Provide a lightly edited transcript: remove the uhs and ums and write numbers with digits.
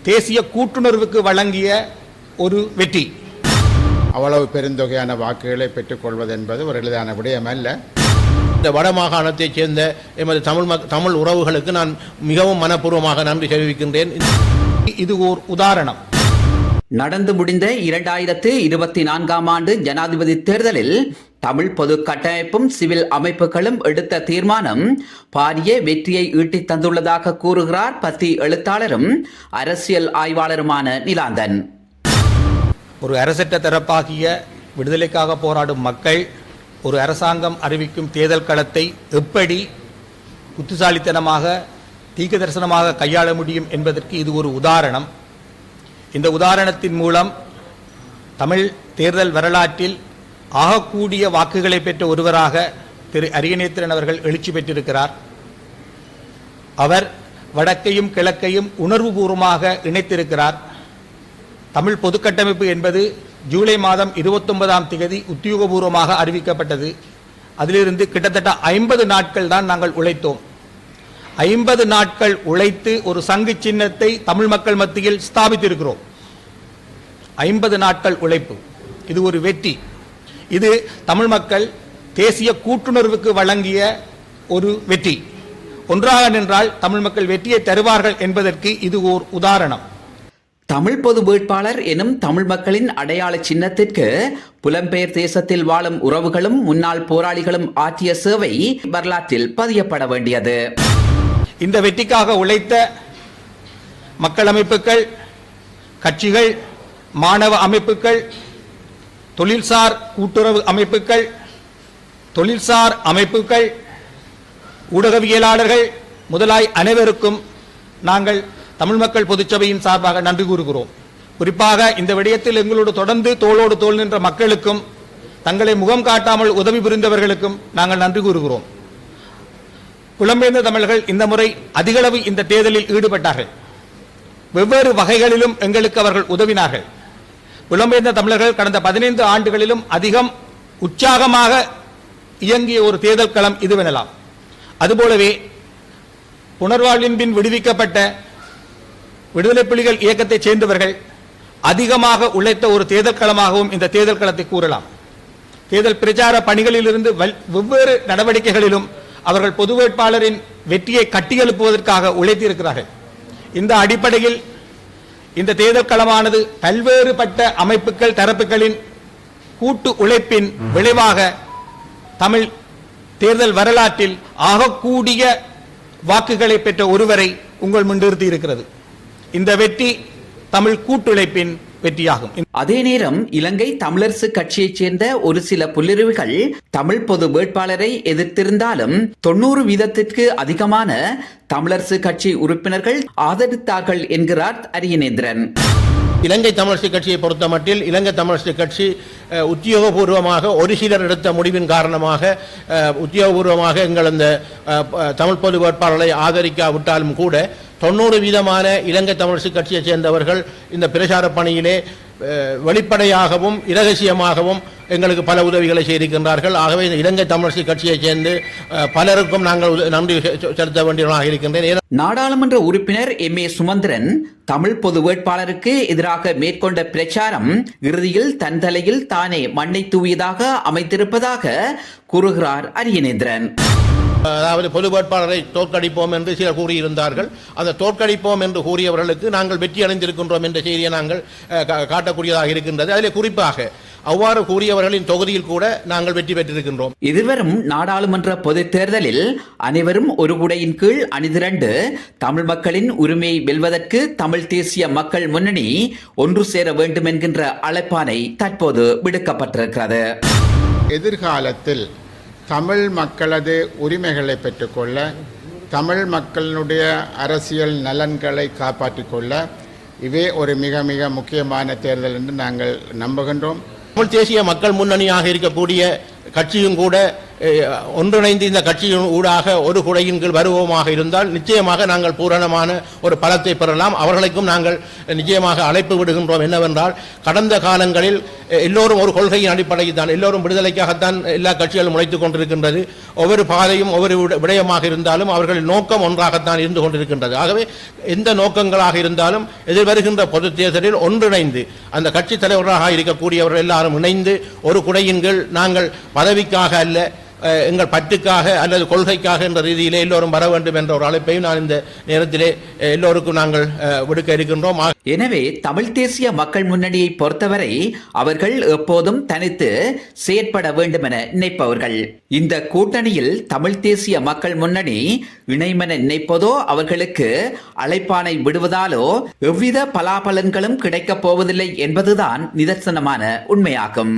தேசிய கூட்டுணர்வுக்கு வழங்கிய ஒரு வெற்றி. அவ்வளவு பெருந்தொகையான வாக்குகளை பெற்றுக்கொள்வது என்பது ஒரு எளிதான விடயம் அல்ல. இந்த வடமாகாணத்தைச் சேர்ந்த எமது தமிழ் உறவுகளுக்கு நான் மிகவும் மனப்பூர்வமாக நன்றி தெரிவிக்கின்றேன். இது ஓர் உதாரணம். நடந்து முடிந்த 2024 ஆண்டு ஜனாதிபதி தேர்தலில் தமிழ் பொது கட்டமைப்பும் சிவில் அமைப்புகளும் எடுத்த தீர்மானம் பாரிய வெற்றியை ஈட்டித் தந்துள்ளதாக கூறுகிறார் பத்தி எழுத்தாளரும் அரசியல் ஆய்வாளருமான நிலாந்தன். ஒரு அரசற்ற தரப்பாகிய விடுதலைக்காக போராடும் மக்கள் ஒரு அரசாங்கம் அறிவிக்கும் தேர்தல் களத்தை எப்படி புத்திசாலித்தனமாக தீர்க்க தரிசனமாக கையாள முடியும் என்பதற்கு இது ஒரு உதாரணம். இந்த உதாரணத்தின் மூலம் தமிழ் தேர்தல் வரலாற்றில் ஆகக்கூடிய வாக்குகளை பெற்ற ஒருவராக திரு அரியநேத்திரன் அவர்கள் எழுச்சி பெற்றிருக்கிறார். அவர் வடக்கையும் கிழக்கையும் உணர்வுபூர்வமாக இணைத்திருக்கிறார். தமிழ் பொதுக்கட்டமைப்பு என்பது ஜூலை மாதம் 29ஆம் தேதி உத்தியோகபூர்வமாக அறிவிக்கப்பட்டது. அதிலிருந்து கிட்டத்தட்ட 50 நாட்கள் தான் நாங்கள் உழைத்தோம். 50 நாட்கள் உழைத்து ஒரு சங்கு சின்னத்தை தமிழ் மக்கள் மத்தியில் ஸ்தாபித்திருக்கிறோம். 50 நாட்கள் உழைப்பு, இது ஒரு வெற்றி. இது தமிழ் மக்கள் தேசிய கூட்டுணர்வுக்கு வழங்கிய ஒரு வெற்றி. ஒன்றாக நின்றால் தமிழ் மக்கள் வெற்றியை தருவார்கள் என்பதற்கு இது ஓர் உதாரணம். தமிழ் பொது வேட்பாளர் எனும் தமிழ் மக்களின் அடையாள சின்னத்திற்கு புலம்பெயர் தேசத்தில் வாழும் உறவுகளும் முன்னாள் போராளிகளும் ஆற்றிய சேவை வரலாற்றில் பதியப்பட வேண்டியது. இந்த வெற்றிக்காக உழைத்த மக்கள் அமைப்புகள், கட்சிகள், மாணவ அமைப்புகள், தொழில்சார் கூட்டுறவு அமைப்புகள், தொழில்சார் அமைப்புகள், ஊடகவியலாளர்கள் முதலாய் அனைவருக்கும் நாங்கள் தமிழ் மக்கள் பொதுச்சபையின் சார்பாக நன்றி கூறுகிறோம். குறிப்பாக இந்த விடயத்தில் எங்களோடு தொடர்ந்து தோளோடு தோள் நின்ற மக்களுக்கும் தங்களை முகம் காட்டாமல் உதவி புரிந்தவர்களுக்கும் நாங்கள் நன்றி கூறுகிறோம். புலம்பெயர்ந்த தமிழர்கள் இந்த முறை அதிகளவு இந்த தேர்தலில் ஈடுபட்டார்கள். வெவ்வேறு வகைகளிலும் எங்களுக்கு அவர்கள் உதவினார்கள். புலம்பெயர்ந்த தமிழர்கள் கடந்த 15 ஆண்டுகளிலும் அதிகம் உற்சாகமாக இயங்கிய ஒரு தேர்தல் களம் இதுவெனலாம். அதுபோலவே புனர்வாழ்வின் பின் விடுவிக்கப்பட்ட விடுதலை புலிகள் இயக்கத்தைச் சேர்ந்தவர்கள் அதிகமாக உழைத்த ஒரு தேர்தல் களமாகவும் இந்த தேர்தல் களத்தை கூறலாம். தேர்தல் பிரச்சார பணிகளிலிருந்து வெவ்வேறு நடவடிக்கைகளிலும் அவர்கள் பொது வேட்பாளரின் வெற்றியை கட்டியெழுப்புவதற்காக உழைத்திருக்கிறார்கள். இந்த அடிப்படையில் இந்த தேர்தல் களமானது பல்வேறுபட்ட அமைப்புகள் தரப்புகளின் கூட்டு உழைப்பின் விளைவாக தமிழ் தேர்தல் வரலாற்றில் ஆகக்கூடிய வாக்குகளை பெற்ற ஒருவரை உங்கள் முன் நிறுத்தி இருக்கிறது. இந்த வெற்றி தமிழ் கூட்டுழைப்பின் வெற்றியாகும். அதே நேரம் இலங்கை தமிழரசு கட்சியைச் சேர்ந்த ஒரு சில புல்லுருவிகள் தமிழ் பொது வேட்பாளரை எதிர்த்திருந்தாலும் 90% அதிகமான தமிழரசு கட்சி உறுப்பினர்கள் ஆதரித்தார்கள் என்கிறார் அரியநேந்திரன். இலங்கை தமிழரசு கட்சியை பொறுத்த மட்டில் இலங்கை தமிழரசு கட்சி உத்தியோகபூர்வமாக ஒரு சிலர் எடுத்த முடிவின் காரணமாக உத்தியோகபூர்வமாக எங்கள் அந்த தமிழ் பொது வேட்பாளரை ஆதரிக்காவிட்டாலும் கூட 90% இலங்கை தமிழரசு கட்சியை சேர்ந்தவர்கள் இந்த பிரச்சார பணியிலே வெளிப்படையாகவும் இரகசியமாகவும் எங்களுக்கு பல உதவிகளை செய்திருக்கின்றார்கள். ஆகவே இலங்கை தமிழரசு கட்சியைச் சேர்ந்து பலருக்கும் நாங்கள் நன்றி செலுத்த வேண்டியவர்களாக இருக்கின்றேன். நாடாளுமன்ற உறுப்பினர் MA சுமந்திரன் தமிழ் பொது வேட்பாளருக்கு எதிராக மேற்கொண்ட பிரச்சாரம் இறுதியில் தன் தலையில் தானே மண்ணை தூவியதாக அமைத்திருப்பதாக கூறுகிறார் அரியநேந்திரன். அதாவது பொது வேட்பாளரை தோற்கடிப்போம் என்று சிலர் கூறியிருந்தார்கள். அந்த தோற்கடிப்போம் என்று கூறியவர்களுக்கு நாங்கள் வெற்றி அடைந்திருக்கின்றோம் என்ற செய்தியை நாங்கள் காட்டக்கூடியதாக இருக்கின்றது. அதில் குறிப்பாக அவ்வாறு கூறியவர்களின் தொகுதியில் கூட நாங்கள் வெற்றி பெற்றிருக்கின்றோம். எதிர்வரும் நாடாளுமன்ற பொது தேர்தலில் அனைவரும் ஒரு குடையின் கீழ் அணிதிரண்டு தமிழ் மக்களின் உரிமையை வெல்வதற்கு தமிழ் தேசிய மக்கள் முன்னணி ஒன்று சேர வேண்டும் என்கின்ற அழைப்பானை தற்போது விடுக்கப்பட்டிருக்கிறது. எதிர்காலத்தில் தமிழ் மக்களது உரிமைகளை பெற்றுக்கொள்ள, தமிழ் மக்களினுடைய அரசியல் நலன்களை காப்பாற்றிக் கொள்ள இவே ஒரு மிக மிக முக்கியமான தேர்தல் என்று நாங்கள் நம்புகின்றோம். தமிழ் தேசிய மக்கள் முன்னணியாக இருக்கக்கூடிய கட்சியும் கூட ஒன்றிணைந்து இந்த கட்சியின் ஊடாக ஒரு குடையின் கீழ் வருவோமாக இருந்தால் நிச்சயமாக நாங்கள் பூரணமான ஒரு பலத்தை பெறலாம். அவர்களுக்கும் நாங்கள் நிச்சயமாக அழைப்பு விடுகின்றோம். என்னவென்றால், கடந்த காலங்களில் எல்லோரும் ஒரு கொள்கையின் அடிப்படையில் தான், எல்லோரும் விடுதலைக்காகத்தான் எல்லா கட்சிகளும் உழைத்துக் கொண்டிருக்கின்றது. ஒவ்வொரு பாதையும் ஒவ்வொரு விடயமாக இருந்தாலும் அவர்களின் நோக்கம் ஒன்றாகத்தான் இருந்து கொண்டிருக்கின்றது. ஆகவே எந்த நோக்கங்களாக இருந்தாலும் எதிர்வருகின்ற பொது தேர்தலில் ஒன்றிணைந்து அந்த கட்சி தலைவராக இருக்கக்கூடியவர்கள் எல்லாரும் இணைந்து ஒரு குடையின் கீழ் நாங்கள் பதவிக்காக அல்ல, எங்கள் பற்றுக்காக அல்லது கொள்கைக்காக என்ற ரீதியிலே எல்லோரும் வர வேண்டும் என்ற ஒரு அழைப்பையும் நான் இந்த நேரத்திலே எல்லோருக்கும் நாங்கள் விடுக்க இருக்கின்றோம். எனவே தமிழ் தேசிய மக்கள் முன்னணியை பொறுத்தவரை அவர்கள் எப்போதும் தனித்து செயற்பட வேண்டும் என நினைப்பவர்கள். இந்த கூட்டணியில் தமிழ் தேசிய மக்கள் முன்னணி இணைமென நினைப்பதோ அவர்களுக்கு அழைப்பானை விடுவதாலோ எவ்வித பலாபலன்களும் கிடைக்கப் போவதில்லை என்பதுதான் நிதர்சனமான உண்மையாகும்.